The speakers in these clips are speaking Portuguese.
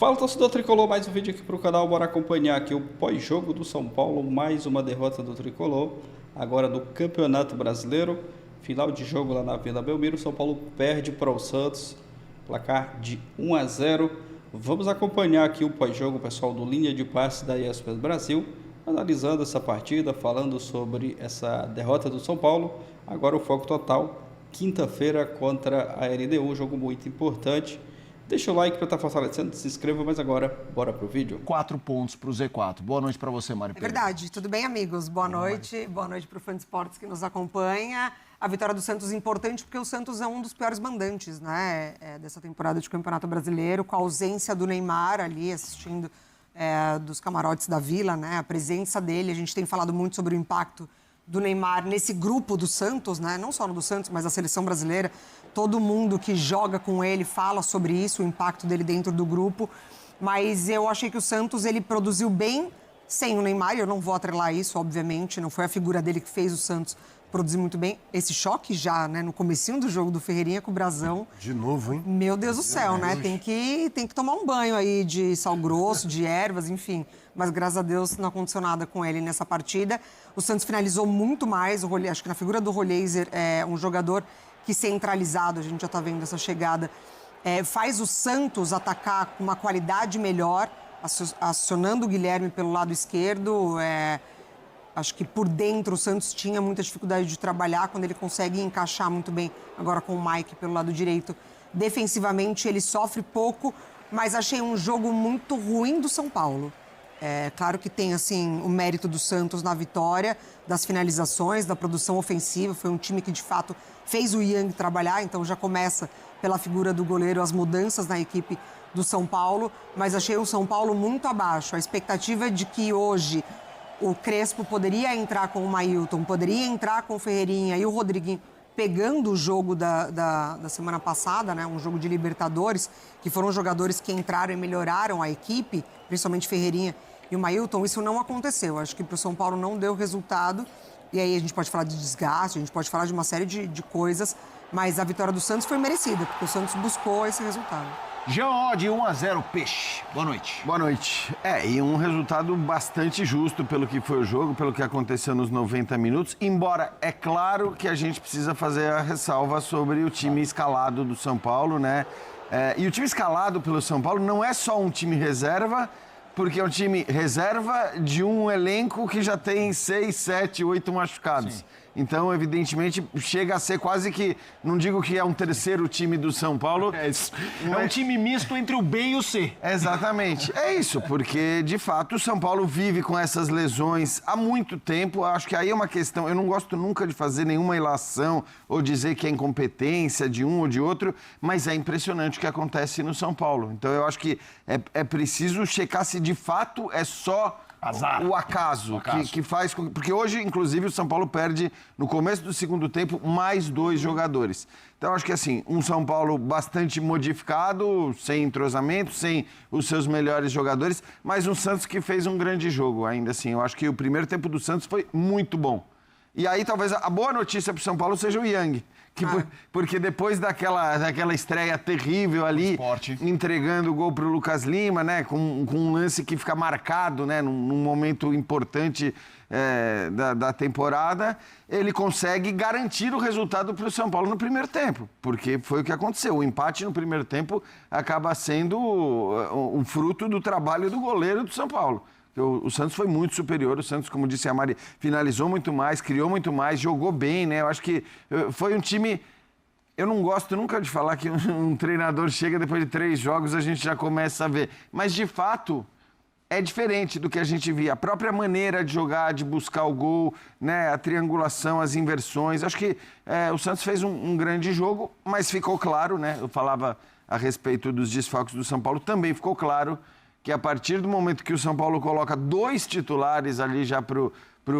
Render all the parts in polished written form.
Fala, torcedor tricolor, mais um vídeo aqui para o canal. Bora acompanhar aqui o pós-jogo do São Paulo, mais uma derrota do tricolor, agora do Campeonato Brasileiro. Final de jogo lá na Vila Belmiro, São Paulo perde para o Santos, placar de 1-0. Vamos acompanhar aqui o pós-jogo, pessoal do Linha de Passe da ESPN Brasil, analisando essa partida, falando sobre essa derrota do São Paulo. Agora o foco total, quinta-feira contra a LDU, jogo muito importante. Deixa o like para estar fortalecendo, se inscreva, mas agora, bora pro vídeo. 4 pontos para o Z4. Boa noite para você, Mari Pereira. É verdade. Tudo bem, amigos? Boa noite. Boa noite para o Fã de Esportes que nos acompanha. A vitória do Santos é importante porque o Santos é um dos piores mandantes, né, dessa temporada de Campeonato Brasileiro, com a ausência do Neymar ali assistindo dos camarotes da Vila, né, a presença dele. A gente tem falado muito sobre o impacto do Neymar nesse grupo do Santos, né, não só no do Santos, mas da seleção brasileira. Todo mundo que joga com ele fala sobre isso, o impacto dele dentro do grupo. Mas eu achei que o Santos, ele produziu bem sem o Neymar. Eu não vou atrelar isso, obviamente. Não foi a figura dele que fez o Santos produzir muito bem. Esse choque já, né, no comecinho do jogo do Ferreirinha com o Brasão. De novo, hein? Meu Deus do céu, né? Tem que tomar um banho aí de sal grosso, de ervas, enfim. Mas, graças a Deus, não aconteceu nada com ele nessa partida. O Santos finalizou muito mais. Acho que na figura do Rollheiser, um jogador que centralizado, a gente já está vendo essa chegada, faz o Santos atacar com uma qualidade melhor, acionando o Guilherme pelo lado esquerdo. Acho que por dentro o Santos tinha muita dificuldade de trabalhar, quando ele consegue encaixar muito bem agora com o Mike pelo lado direito. Defensivamente ele sofre pouco, mas achei um jogo muito ruim do São Paulo. Claro que tem assim o mérito do Santos na vitória, das finalizações, da produção ofensiva. Foi um time que de fato fez o Yang trabalhar, então já começa pela figura do goleiro as mudanças na equipe do São Paulo, mas achei o São Paulo muito abaixo. A expectativa de que hoje o Crespo poderia entrar com o Mailton, poderia entrar com o Ferreirinha e o Rodriguinho, pegando o jogo da semana passada, né, um jogo de Libertadores, que foram jogadores que entraram e melhoraram a equipe, principalmente Ferreirinha e o Mailton. Isso não aconteceu. Acho que para o São Paulo não deu resultado. E aí a gente pode falar de desgaste, a gente pode falar de uma série de coisas, mas a vitória do Santos foi merecida, porque o Santos buscou esse resultado. Jean de 1-0, Peixe. Boa noite. Boa noite. E um resultado bastante justo pelo que foi o jogo, pelo que aconteceu nos 90 minutos, embora é claro que a gente precisa fazer a ressalva sobre o time escalado do São Paulo, né? E o time escalado pelo São Paulo não é só um time reserva, porque é um time reserva de um elenco que já tem 6, 7, 8 machucados. Sim. Então, evidentemente, chega a ser quase que, não digo que é um terceiro time do São Paulo. É um time misto entre o B e o C. Exatamente. É isso, porque, de fato, o São Paulo vive com essas lesões há muito tempo. Acho que aí é uma questão, eu não gosto nunca de fazer nenhuma ilação ou dizer que é incompetência de um ou de outro, mas é impressionante o que acontece no São Paulo. Então, eu acho que é preciso checar se, de fato, é só azar. O acaso. Que faz com... Porque hoje, inclusive, o São Paulo perde, no começo do segundo tempo, mais 2 jogadores. Então, acho que, assim, um São Paulo bastante modificado, sem entrosamento, sem os seus melhores jogadores, mas um Santos que fez um grande jogo, ainda assim. Eu acho que o primeiro tempo do Santos foi muito bom. E aí, talvez, a boa notícia para o São Paulo seja o Yang. Porque depois daquela estreia terrível ali, entregando o gol para o Lucas Lima, né, com um lance que fica marcado, né, num momento importante da temporada, ele consegue garantir o resultado para o São Paulo no primeiro tempo, porque foi o que aconteceu. O empate no primeiro tempo acaba sendo um fruto do trabalho do goleiro do São Paulo. O Santos foi muito superior, o Santos, como disse a Mari, finalizou muito mais, criou muito mais, jogou bem, né? Eu acho que foi um time... Eu não gosto nunca de falar que um treinador chega depois de 3 jogos, a gente já começa a ver. Mas, de fato, é diferente do que a gente via. A própria maneira de jogar, de buscar o gol, né? A triangulação, as inversões. Acho que o Santos fez um grande jogo, mas ficou claro, né? Eu falava a respeito dos desfalques do São Paulo, também ficou claro que a partir do momento que o São Paulo coloca 2 titulares ali já pro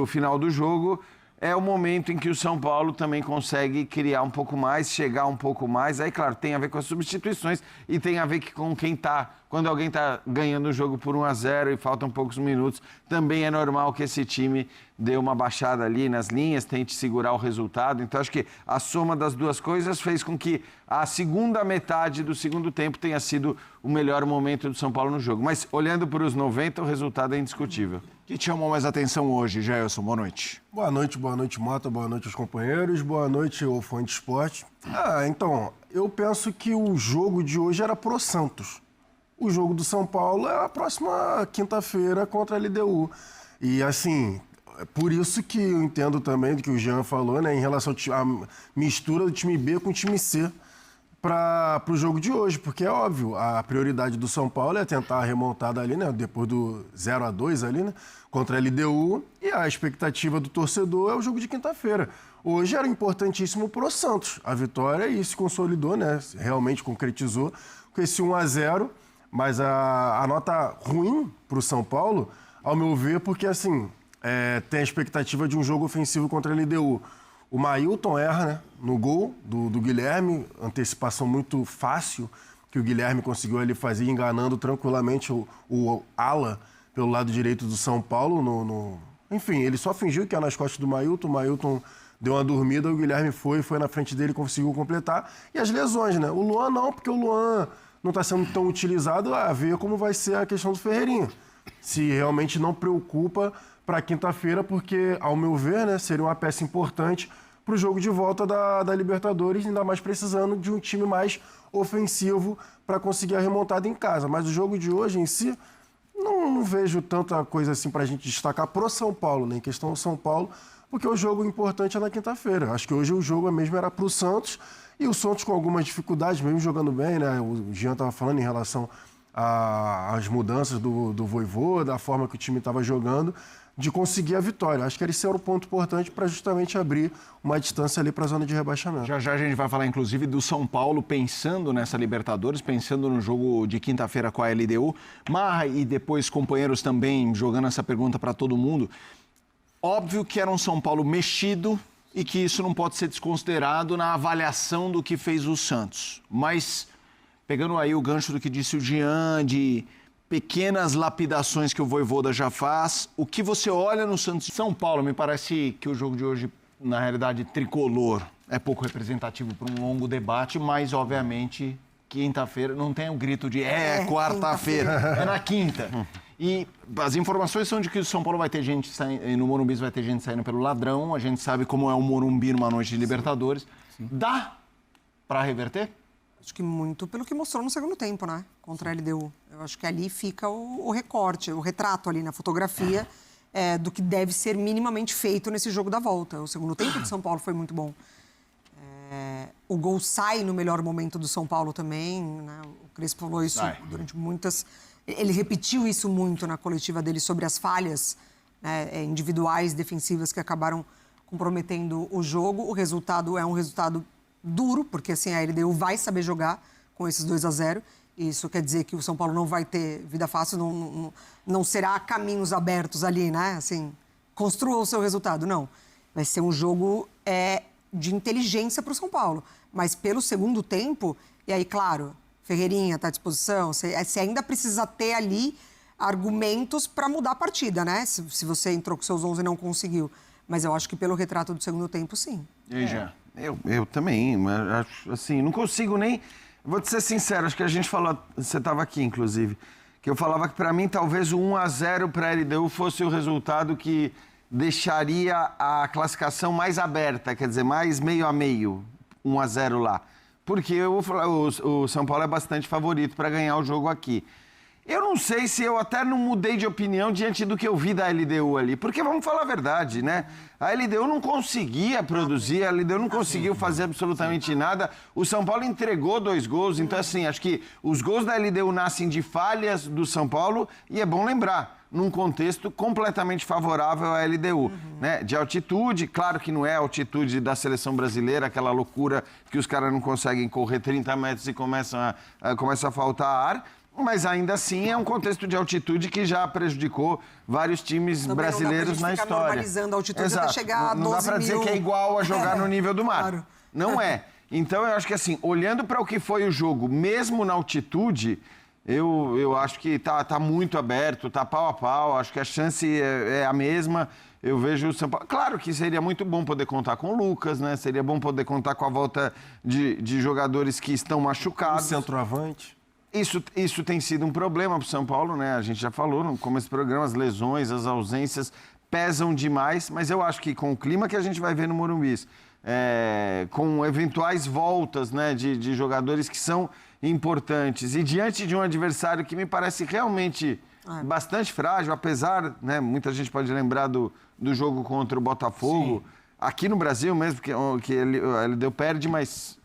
final do jogo, é o momento em que o São Paulo também consegue criar um pouco mais, chegar um pouco mais. Aí, claro, tem a ver com as substituições e tem a ver com quem está quando alguém está ganhando o jogo por 1-0 e faltam poucos minutos, também é normal que esse time dê uma baixada ali nas linhas, tente segurar o resultado. Então, acho que a soma das duas coisas fez com que a segunda metade do segundo tempo tenha sido o melhor momento do São Paulo no jogo. Mas, olhando para os 90, o resultado é indiscutível. O que te chamou mais atenção hoje, Jailson? Boa noite. Boa noite, Mota, boa noite aos companheiros, boa noite ao fã de esporte. Então, eu penso que o jogo de hoje era pro Santos. O jogo do São Paulo é a próxima quinta-feira contra a LDU. E, assim, é por isso que eu entendo também do que o Jean falou, né, em relação à mistura do time B com o time C para o jogo de hoje, porque é óbvio, a prioridade do São Paulo é tentar a remontada ali, né, depois do 0-2 ali, né, contra a LDU, e a expectativa do torcedor é o jogo de quinta-feira. Hoje era importantíssimo pro Santos. A vitória e se consolidou, né, realmente concretizou com esse 1-0, mas a nota ruim pro São Paulo, ao meu ver, porque assim, tem a expectativa de um jogo ofensivo contra a LDU. O Mailton erra, né, no gol do Guilherme, antecipação muito fácil que o Guilherme conseguiu ali fazer, enganando tranquilamente o ala pelo lado direito do São Paulo. Enfim, ele só fingiu que era nas costas do Mailton, o Mailton deu uma dormida, o Guilherme foi na frente dele e conseguiu completar. E as lesões, né? O Luan não, porque o Luan não está sendo tão utilizado, a ver como vai ser a questão do Ferreirinha. Se realmente não preocupa para quinta-feira, porque, ao meu ver, né, seria uma peça importante para o jogo de volta da Libertadores, ainda mais precisando de um time mais ofensivo para conseguir a remontada em casa. Mas o jogo de hoje em si, não vejo tanta coisa assim para a gente destacar pro São Paulo, né, em questão do São Paulo, porque o jogo importante é na quinta-feira. Acho que hoje o jogo mesmo era pro Santos, e o Santos com algumas dificuldades, mesmo jogando bem, né? O Jean estava falando em relação às mudanças do Vojvoda, da forma que o time estava jogando, de conseguir a vitória. Acho que esse era o ponto importante para justamente abrir uma distância ali para a zona de rebaixamento. Já já a gente vai falar, inclusive, do São Paulo pensando nessa Libertadores, pensando no jogo de quinta-feira com a LDU. Marra e depois companheiros também jogando essa pergunta para todo mundo. Óbvio que era um São Paulo mexido e que isso não pode ser desconsiderado na avaliação do que fez o Santos. Mas, pegando aí o gancho do que disse o Jean, de pequenas lapidações que o Vojvoda já faz, o que você olha no Santos de São Paulo, me parece que o jogo de hoje, na realidade, tricolor, é pouco representativo para um longo debate, mas, obviamente, quinta-feira não tem o grito de quarta-feira, é na quinta. E as informações são de que o São Paulo vai ter gente saindo, no Morumbi vai ter gente saindo pelo ladrão, a gente sabe como é o Morumbi numa noite de Libertadores. Sim. Dá para reverter? Acho que muito pelo que mostrou no segundo tempo, né? Contra a LDU. Eu acho que ali fica o recorte, o retrato ali na fotografia do que deve ser minimamente feito nesse jogo da volta. O segundo tempo de São Paulo foi muito bom. O gol sai no melhor momento do São Paulo também, né? O Crespo falou isso durante muitas... Ele repetiu isso muito na coletiva dele sobre as falhas, né, individuais, defensivas, que acabaram comprometendo o jogo. O resultado é um resultado duro, porque assim, a LDU vai saber jogar com esses 2-0. Isso quer dizer que o São Paulo não vai ter vida fácil, não será caminhos abertos ali, né? Assim, construa o seu resultado. Não. Vai ser um jogo de inteligência para o São Paulo. Mas pelo segundo tempo, e aí, claro... Ferreirinha está à disposição, você ainda precisa ter ali argumentos para mudar a partida, né? Se você entrou com seus 11 e não conseguiu. Mas eu acho que pelo retrato do segundo tempo, sim. E aí, já? Eu também, mas assim, não consigo nem... Vou te ser sincero, acho que a gente falou, você estava aqui, inclusive, que eu falava que para mim talvez o 1-0 para a LDU fosse o resultado que deixaria a classificação mais aberta, quer dizer, mais meio a meio, 1-0 lá. Porque eu vou falar, o São Paulo é bastante favorito para ganhar o jogo aqui. Eu não sei se eu até não mudei de opinião diante do que eu vi da LDU ali. Porque vamos falar a verdade, né? A LDU não conseguia produzir, a LDU não conseguiu fazer absolutamente nada. O São Paulo entregou 2 gols. Então, assim, acho que os gols da LDU nascem de falhas do São Paulo. E é bom lembrar, num contexto completamente favorável à LDU, né? De altitude, claro que não é a altitude da seleção brasileira, aquela loucura que os caras não conseguem correr 30 metros e começa a faltar ar, mas ainda assim é um contexto de altitude que já prejudicou vários times também brasileiros na história. Normalizando a altitude. Exato. Até chegar a 12 não dá para dizer que é igual a jogar no nível do mar. Claro. Não é. Então eu acho que assim, olhando para o que foi o jogo, mesmo na altitude, Eu acho que tá muito aberto, tá pau a pau, acho que a chance é a mesma. Eu vejo o São Paulo... Claro que seria muito bom poder contar com o Lucas, né? Seria bom poder contar com a volta de jogadores que estão machucados. O centroavante. Isso tem sido um problema para o São Paulo, né? A gente já falou no começo do programa, as lesões, as ausências pesam demais, mas eu acho que com o clima que a gente vai ver no Morumbi, com eventuais voltas, né, de jogadores que são importantes e diante de um adversário que me parece realmente bastante frágil, apesar, né, muita gente pode lembrar do jogo contra o Botafogo, sim, aqui no Brasil mesmo, que ele deu perde, mas...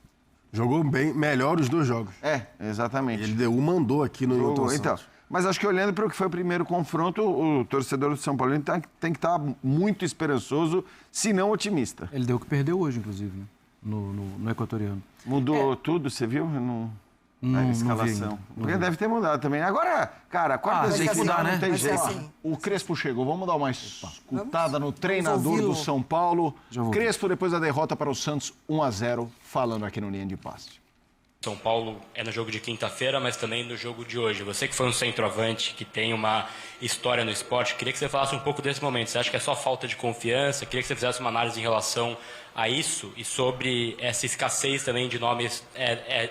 Jogou bem, melhor os 2 jogos. Exatamente. Ele mandou aqui no Newton Santos. Então, mas acho que olhando para o que foi o primeiro confronto, o torcedor do São Paulo tem que estar muito esperançoso, se não otimista. Ele deu o que perdeu hoje, inclusive, né? no Equatoriano. Mudou tudo, você viu? A escalação. Porque deve ter mudado também. Agora, cara, quartas de final não tem jeito. Assim. O Crespo chegou. Vamos dar uma escutada no treinador do São Paulo. Crespo, depois da derrota para o Santos, 1-0, falando aqui no Linha de Passe. São Paulo é no jogo de quinta-feira, mas também no jogo de hoje. Você que foi um centroavante, que tem uma história no esporte, queria que você falasse um pouco desse momento. Você acha que é só falta de confiança? Queria que você fizesse uma análise em relação a isso e sobre essa escassez também de nomes,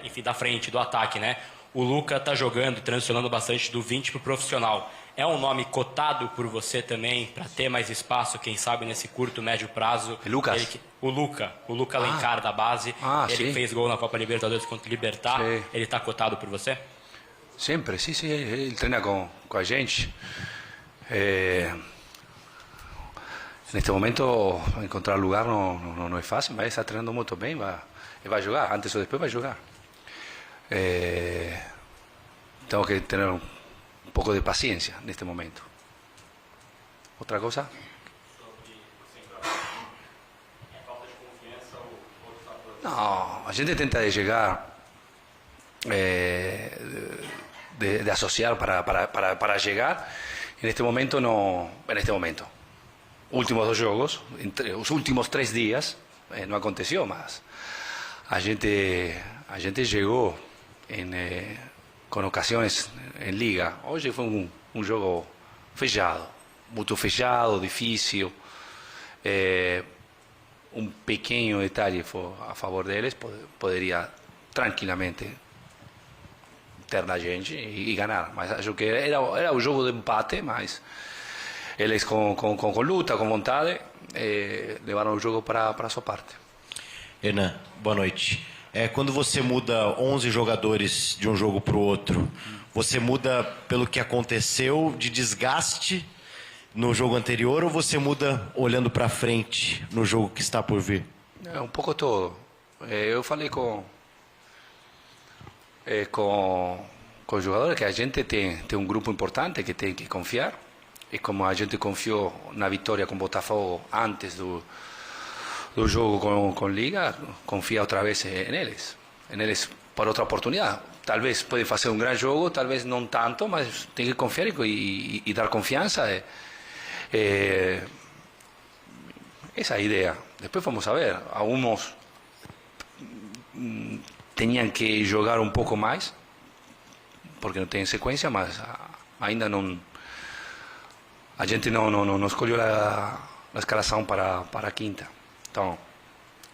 enfim, da frente, do ataque, né? O Luca está jogando, transicionando bastante do 20 para o profissional. É um nome cotado por você também para ter mais espaço, quem sabe, nesse curto, médio prazo? Lucas? O Luca Alencar, da base. Ele fez gol na Copa Libertadores contra o Libertad. Sim. Ele está cotado por você? Sempre, sim. Ele treina com a gente. Neste momento, encontrar lugar não é fácil, mas está treinando muito bem. Vai jogar, antes ou depois vai jogar. Tenho que ter um pouco de paciência neste momento. Outra coisa? No, a gente tenta llegar, de asociar para llegar. En este momento no, últimos 2 jogos, entre los últimos 3 días, no aconteció más. A gente llegó con ocasiones en liga. Hoy fue un juego fechado, muy fechado, difícil. Un pequeño detalle a favor de ellos podría tranquilamente ter la gente y ganar. Mas acho que era un juego de empate, mas eles com luta, com vontade, levaram o jogo para a sua parte. Hernan, boa noite. Quando você muda 11 jogadores de um jogo para o outro, você muda pelo que aconteceu de desgaste no jogo anterior ou você muda olhando para frente no jogo que está por vir? Um pouco todo. Eu falei com os jogadores que a gente tem um grupo importante que tem que confiar. E como a gente confiou na vitória com Botafogo antes do jogo com Liga, confia outra vez neles para outra oportunidade. Talvez pode fazer um grande jogo, talvez não tanto, mas tem que confiar e dar confiança. Essa é a ideia. Depois vamos a ver. Alguns tinham que jogar um pouco mais, porque não tem sequência, mas ainda não. A gente não escolheu a escalação para a quinta. Então,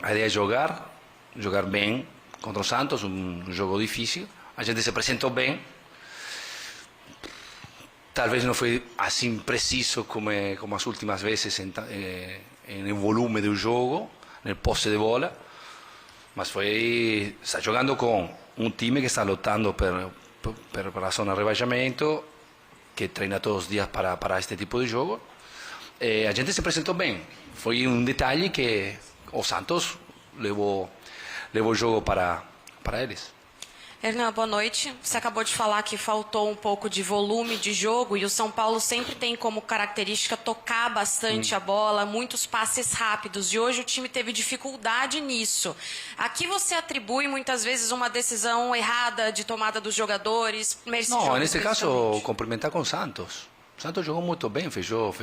a ideia é jogar bem contra o Santos, um jogo difícil. A gente se apresentou bem. Talvez não foi assim preciso como as últimas vezes em volume do jogo, no posse de bola, mas está jogando com um time que está lutando para a zona de rebaixamento, que treina todos os dias para este tipo de jogo. A gente se apresentou bem. Foi um detalhe que o Santos levou o jogo para eles. Hernan, boa noite. Você acabou de falar que faltou um pouco de volume de jogo e o São Paulo sempre tem como característica tocar bastante a bola, muitos passes rápidos, e hoje o time teve dificuldade nisso. Aqui você atribui muitas vezes uma decisão errada de tomada dos jogadores? Não, nesse caso, cumprimentar com o Santos. O Santos jogou muito bem, fechou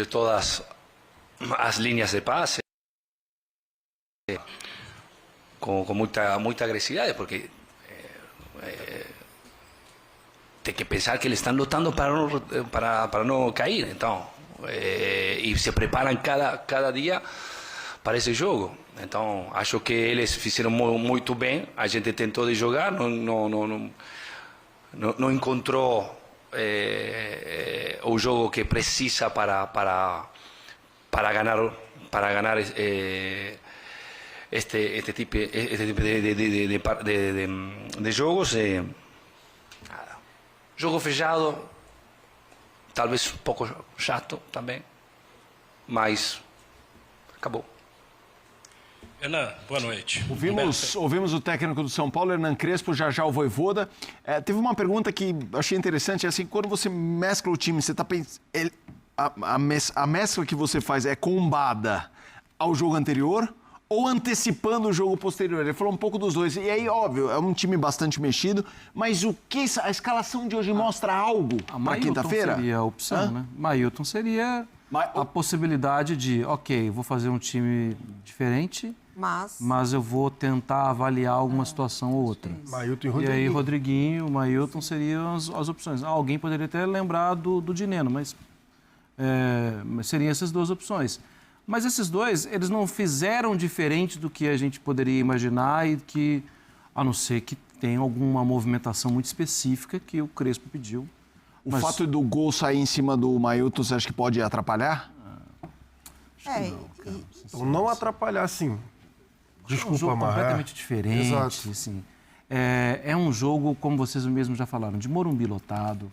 todas as linhas de passe com muita agressividade, porque tem que pensar que eles estão lutando para não cair, então, e se preparam cada dia para esse jogo. Então, acho que eles fizeram muito bem, a gente tentou de jogar, não encontrou o jogo que precisa para ganhar este tipo de jogos. Jogo fechado, talvez um pouco chato também, mas acabou. Hernan, boa noite. Ouvimos o técnico do São Paulo, Hernan Crespo, já o Vojvoda. Teve uma pergunta que achei interessante, assim, quando você mescla o time, você está pensando... A mescla que você faz é combada ao jogo anterior ou antecipando o jogo posterior? Ele falou um pouco dos dois. E aí, óbvio, é um time bastante mexido, mas o que a escalação de hoje mostra algo para quinta-feira? Seria a opção, né? Mailton seria a possibilidade de, ok, vou fazer um time diferente, mas eu vou tentar avaliar alguma situação ou outra. Mailton e Rodriguinho. E aí, Rodriguinho, Mailton seriam as opções. Alguém poderia até lembrar do Dineno, mas seriam essas duas opções. Mas esses dois, eles não fizeram diferente do que a gente poderia imaginar e que, a não ser que tenha alguma movimentação muito específica que o Crespo pediu. O fato do gol sair em cima do Mailton, você acha que pode atrapalhar? Não atrapalhar, sim. Desculpa, é um jogo Maré. completamente diferente. Exato. Assim. É um jogo, como vocês mesmos já falaram, de Morumbi lotado,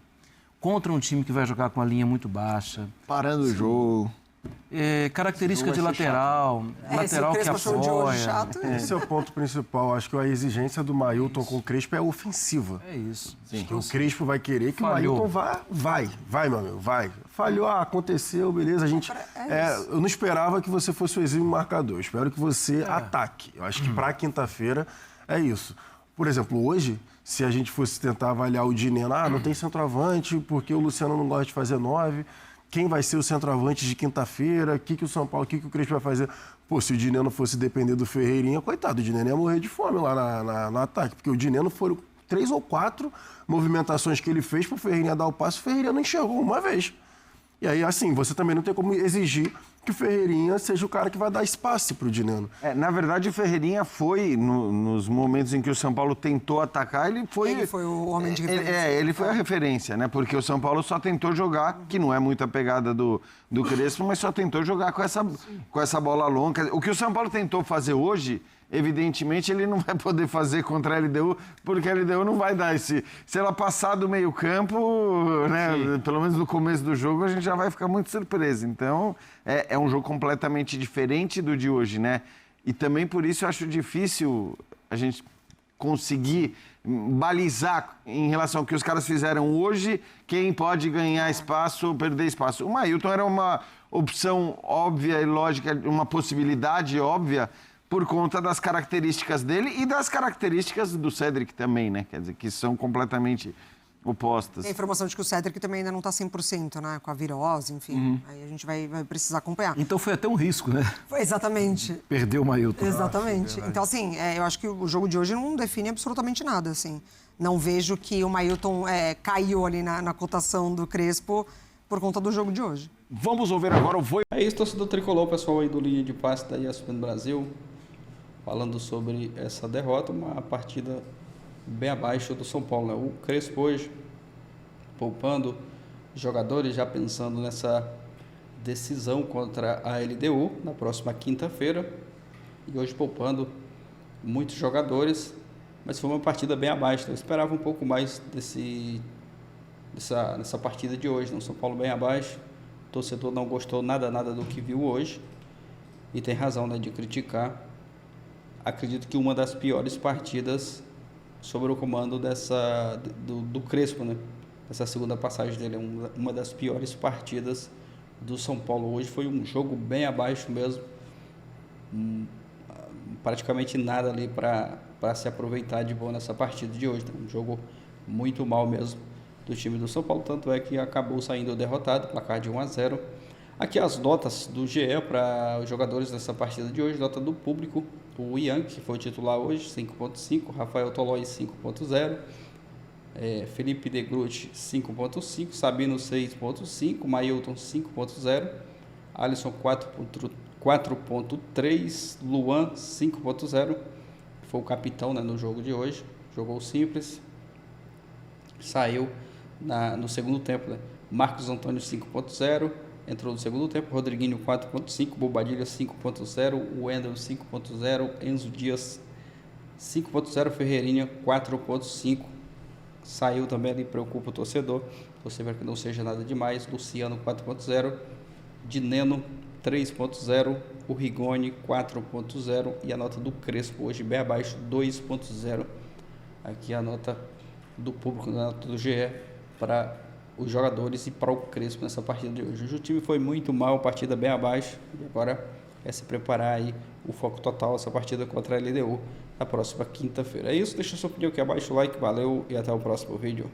contra um time que vai jogar com a linha muito baixa. Parando o jogo. Característica de lateral, lateral que apoia. Esse é o ponto principal. Acho que a exigência do Mailton com o Crespo é ofensiva. É isso. O Crespo vai querer que o Mailton vai, meu amigo, vai. Falhou, aconteceu, beleza. Eu não esperava que você fosse o exímio marcador. Eu espero que você ataque. Eu acho que para quinta-feira é isso. Por exemplo, hoje, se a gente fosse tentar avaliar o Dineno, não tem centroavante porque o Luciano não gosta de fazer 9. Quem vai ser o centroavante de quinta-feira? O que o São Paulo, o que o Crespo vai fazer? Pô, se o Dineno fosse depender do Ferreirinha, coitado, o Dineno ia morrer de fome lá no ataque, porque o Dineno foram 3 ou 4 movimentações que ele fez para o Ferreirinha dar o passe, o Ferreirinha não enxergou uma vez. E aí, assim, você também não tem como exigir que o Ferreirinha seja o cara que vai dar espaço para o Dineno. Na verdade, o Ferreirinha foi, nos momentos em que o São Paulo tentou atacar, ele foi o homem de referência. Ele foi a referência, né? Porque o São Paulo só tentou jogar, que não é muito a pegada do Crespo, mas só tentou jogar com essa bola longa. O que o São Paulo tentou fazer hoje, evidentemente, ele não vai poder fazer contra a LDU, porque a LDU não vai dar esse... Se ela passar do meio-campo, né, pelo menos no começo do jogo, a gente já vai ficar muito surpreso. Então, é um jogo completamente diferente do de hoje, né? E também por isso eu acho difícil a gente conseguir balizar em relação ao que os caras fizeram hoje, quem pode ganhar espaço ou perder espaço. O Mailton era uma opção óbvia e lógica, uma possibilidade óbvia, por conta das características dele e das características do Cédric também, né? Quer dizer, que são completamente opostas. Tem a informação de que o Cédric também ainda não está 100%, né? Com a virose, enfim. Aí a gente vai precisar acompanhar. Então foi até um risco, né? Exatamente. Perdeu o Mailton. Exatamente. Então, assim, eu acho que o jogo de hoje não define absolutamente nada, assim. Não vejo que o Mailton caiu ali na cotação do Crespo por conta do jogo de hoje. Vamos ouvir agora o É isso, torcedor tricolor, pessoal aí do Linha de Passe da ESPN Brasil, falando sobre essa derrota, uma partida bem abaixo do São Paulo, né? O Crespo hoje poupando jogadores, já pensando nessa decisão contra a LDU na próxima quinta-feira, e hoje poupando muitos jogadores, mas foi uma partida bem abaixo. Eu esperava um pouco mais dessa partida de hoje, né? O São Paulo bem abaixo, o torcedor não gostou nada do que viu hoje, e tem razão, né, de criticar. Acredito que uma das piores partidas sobre o comando do Crespo, né? Essa segunda passagem dele, uma das piores partidas do São Paulo hoje. Foi um jogo bem abaixo mesmo, praticamente nada ali para se aproveitar de bom nessa partida de hoje, né? Um jogo muito mal mesmo do time do São Paulo, tanto é que acabou saindo derrotado, placar de 1-0. Aqui as notas do GE para os jogadores dessa partida de hoje, nota do público: o Ian, que foi titular hoje, 5.5, Rafael Tolói, 5.0, Felipe De Groot 5.5, Sabino 6.5, Mailton 5.0, Alisson 4.3, Luan 5.0, foi o capitão, né, no jogo de hoje, jogou simples, saiu no segundo tempo, né? Marcos Antônio 5.0, entrou no segundo tempo, Rodriguinho 4.5, Bobadilha 5.0, Wendel 5.0, Enzo Dias 5.0, Ferreirinha 4.5, saiu também ali, preocupa o torcedor para que não seja nada demais, Luciano 4.0, Dineno 3.0, o Rigoni 4.0 e a nota do Crespo hoje bem abaixo, 2.0. Aqui a nota do público, a nota do GE para os jogadores e para o Crespo nessa partida de hoje. O time foi muito mal, partida bem abaixo, e agora é se preparar aí o foco total essa partida contra a LDU na próxima quinta-feira. É isso, deixa sua opinião aqui abaixo, like, valeu e até o próximo vídeo.